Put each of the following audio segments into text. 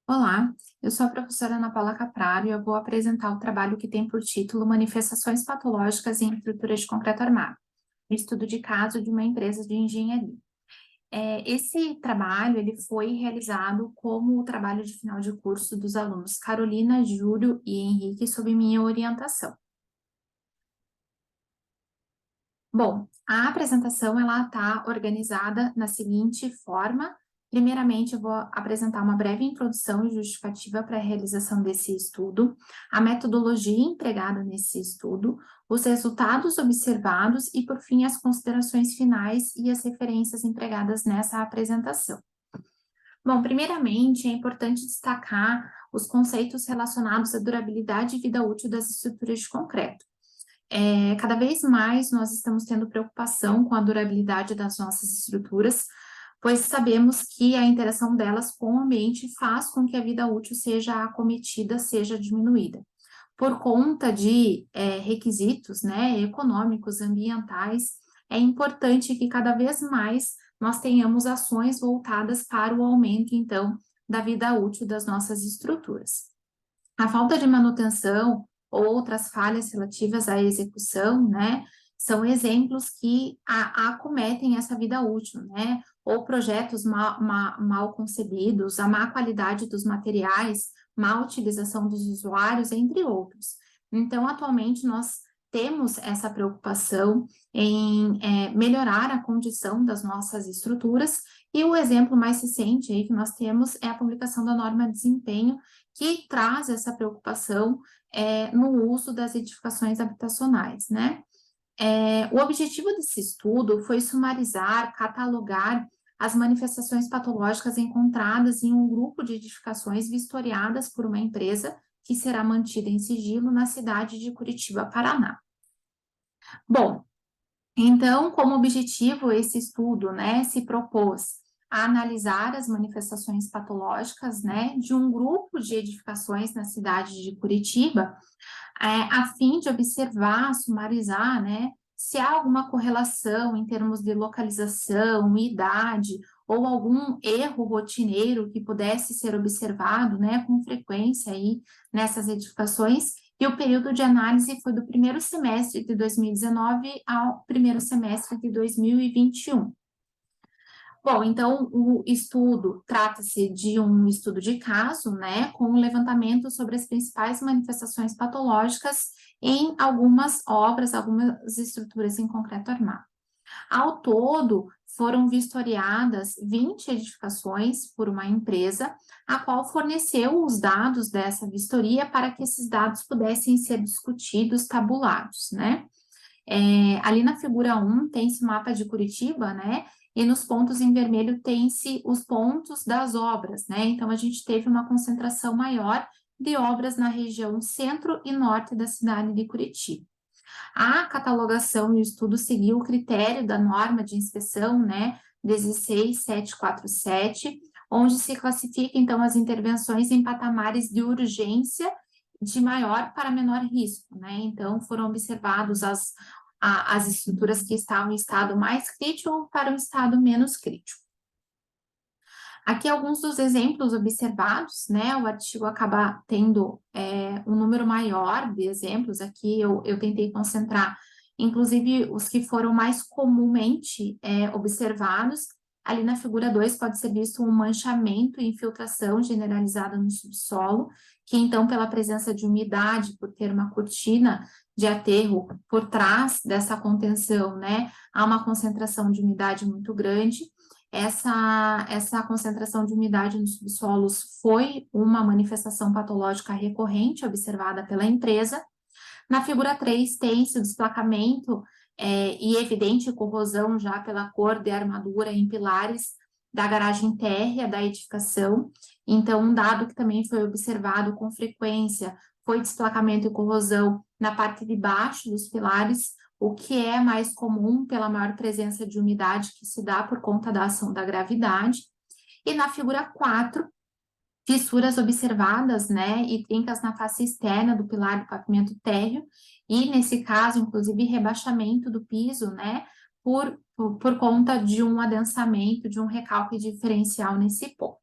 Olá, eu sou a professora Ana Paula Capraro e eu vou apresentar o trabalho que tem por título Manifestações Patológicas em Estruturas de Concreto Armado, um estudo de caso de uma empresa de engenharia. Esse trabalho ele foi realizado como o trabalho de final de curso dos alunos Carolina, Júlio e Henrique, sob minha orientação. Bom, a apresentação ela está organizada na seguinte forma. Primeiramente, eu vou apresentar uma breve introdução e justificativa para a realização desse estudo, a metodologia empregada nesse estudo, os resultados observados e, por fim, as considerações finais e as referências empregadas nessa apresentação. Bom, primeiramente, é importante destacar os conceitos relacionados à durabilidade e vida útil das estruturas de concreto. Cada vez mais nós estamos tendo preocupação com a durabilidade das nossas estruturas, pois sabemos que a interação delas com o ambiente faz com que a vida útil seja acometida, seja diminuída. Por conta de requisitos, né, econômicos, ambientais, é importante que cada vez mais nós tenhamos ações voltadas para o aumento, então, da vida útil das nossas estruturas. A falta de manutenção ou outras falhas relativas à execução, né, são exemplos que acometem essa vida útil, né, ou projetos mal concebidos, a má qualidade dos materiais, má utilização dos usuários, entre outros. Então, atualmente, nós temos essa preocupação em melhorar a condição das nossas estruturas, e o exemplo mais recente aí que nós temos é a publicação da norma de desempenho, que traz essa preocupação no uso das edificações habitacionais, né? O objetivo desse estudo foi sumarizar, catalogar as manifestações patológicas encontradas em um grupo de edificações vistoriadas por uma empresa que será mantida em sigilo na cidade de Curitiba, Paraná. Bom, então, como objetivo, esse estudo, né, se propôs a analisar as manifestações patológicas, né, de um grupo de edificações na cidade de Curitiba, a fim de observar, sumarizar, né, se há alguma correlação em termos de localização, idade, ou algum erro rotineiro que pudesse ser observado, né, com frequência aí nessas edificações, e o período de análise foi do primeiro semestre de 2019 ao primeiro semestre de 2021. Bom, então o estudo trata-se de um estudo de caso, né, com um levantamento sobre as principais manifestações patológicas em algumas obras, algumas estruturas em concreto armado. Ao todo, foram vistoriadas 20 edificações por uma empresa, a qual forneceu os dados dessa vistoria para que esses dados pudessem ser discutidos, tabulados, né? Ali na figura 1 tem-se o mapa de Curitiba, né? E nos pontos em vermelho tem-se os pontos das obras, né? Então, a gente teve uma concentração maior de obras na região centro e norte da cidade de Curitiba. A catalogação e o estudo seguiu o critério da norma de inspeção, né, 16747, onde se classifica, então, as intervenções em patamares de urgência de maior para menor risco, né? Então, foram observados as estruturas que estavam em estado mais crítico para um estado menos crítico. Aqui alguns dos exemplos observados, né? O artigo acaba tendo um número maior de exemplos. Aqui eu tentei concentrar, inclusive, os que foram mais comumente observados. Ali na figura 2 pode ser visto um manchamento e infiltração generalizada no subsolo, que então, pela presença de umidade, por ter uma cortina de aterro por trás dessa contenção, né? Há uma concentração de umidade muito grande. Essa concentração de umidade nos subsolos foi uma manifestação patológica recorrente observada pela empresa. Na figura 3, tem-se o desplacamento e evidente corrosão já pela cor de armadura em pilares da garagem térrea da edificação. Então, um dado que também foi observado com frequência foi desplacamento e corrosão na parte de baixo dos pilares, o que é mais comum pela maior presença de umidade que se dá por conta da ação da gravidade. E na figura 4, fissuras observadas, né, e trincas na face externa do pilar do pavimento térreo, e nesse caso, inclusive, rebaixamento do piso, né, por conta de um adensamento, de um recalque diferencial nesse ponto.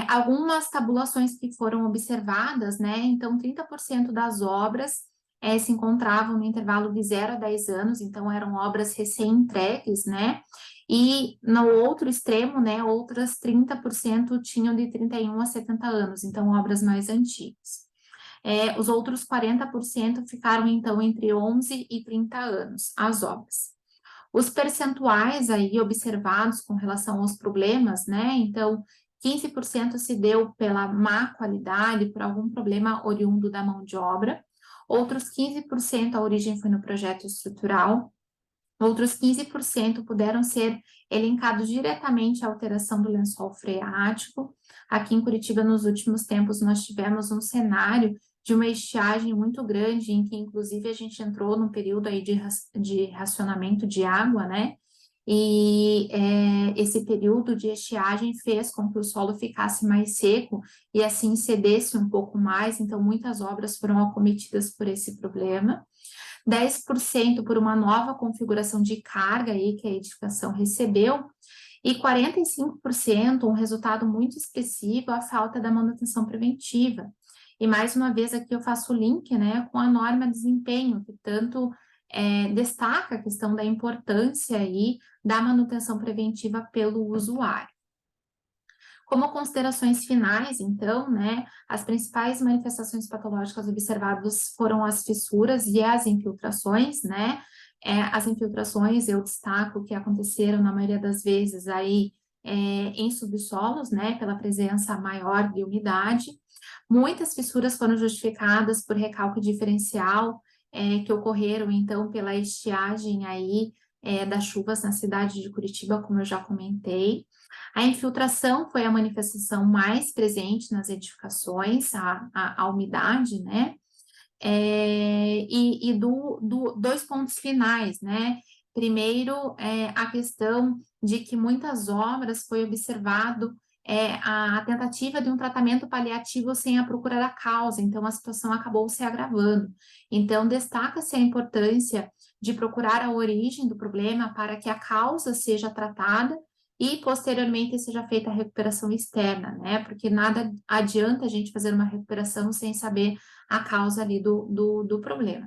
Algumas tabulações que foram observadas, né? Então, 30% das obras se encontravam no intervalo de 0 a 10 anos, então eram obras recém-entregues, né? E no outro extremo, né, outras 30% tinham de 31 a 70 anos, então obras mais antigas. Os outros 40% ficaram, então, entre 11 e 30 anos, as obras. Os percentuais aí observados com relação aos problemas, né? Então, 15% se deu pela má qualidade, por algum problema oriundo da mão de obra. Outros 15% a origem foi no projeto estrutural. Outros 15% puderam ser elencados diretamente à alteração do lençol freático. Aqui em Curitiba, nos últimos tempos, nós tivemos um cenário de uma estiagem muito grande, em que, inclusive, a gente entrou num período aí de racionamento de água, né? E esse período de estiagem fez com que o solo ficasse mais seco e assim cedesse um pouco mais, então muitas obras foram acometidas por esse problema. 10% por uma nova configuração de carga aí que a edificação recebeu, e 45%, um resultado muito expressivo, a falta da manutenção preventiva. E mais uma vez aqui eu faço o link, né, com a norma de desempenho, que tanto destaca a questão da importância aí da manutenção preventiva pelo usuário. Como considerações finais, então, né, as principais manifestações patológicas observadas foram as fissuras e as infiltrações, né? As infiltrações eu destaco que aconteceram na maioria das vezes aí em subsolos, né, pela presença maior de umidade. Muitas fissuras foram justificadas por recalque diferencial, que ocorreram, então, pela estiagem aí das chuvas na cidade de Curitiba, como eu já comentei. A infiltração foi a manifestação mais presente nas edificações, a umidade, né? Dois pontos finais, né? Primeiro, a questão de que muitas obras foi observado a tentativa de um tratamento paliativo sem a procura da causa, então a situação acabou se agravando. Então, destaca-se a importância de procurar a origem do problema para que a causa seja tratada e posteriormente seja feita a recuperação externa, né? Porque nada adianta a gente fazer uma recuperação sem saber a causa ali do problema.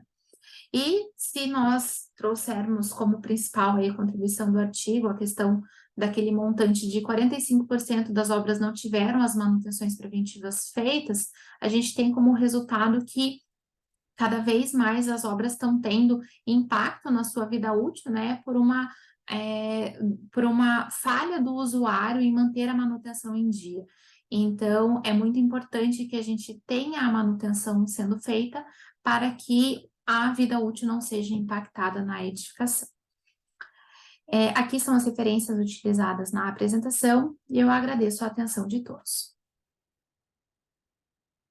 E se nós trouxermos como principal aí contribuição do artigo a questão daquele montante de 45% das obras não tiveram as manutenções preventivas feitas, a gente tem como resultado que cada vez mais as obras estão tendo impacto na sua vida útil, né, por uma falha do usuário em manter a manutenção em dia. Então, é muito importante que a gente tenha a manutenção sendo feita para que a vida útil não seja impactada na edificação. Aqui são as referências utilizadas na apresentação e eu agradeço a atenção de todos.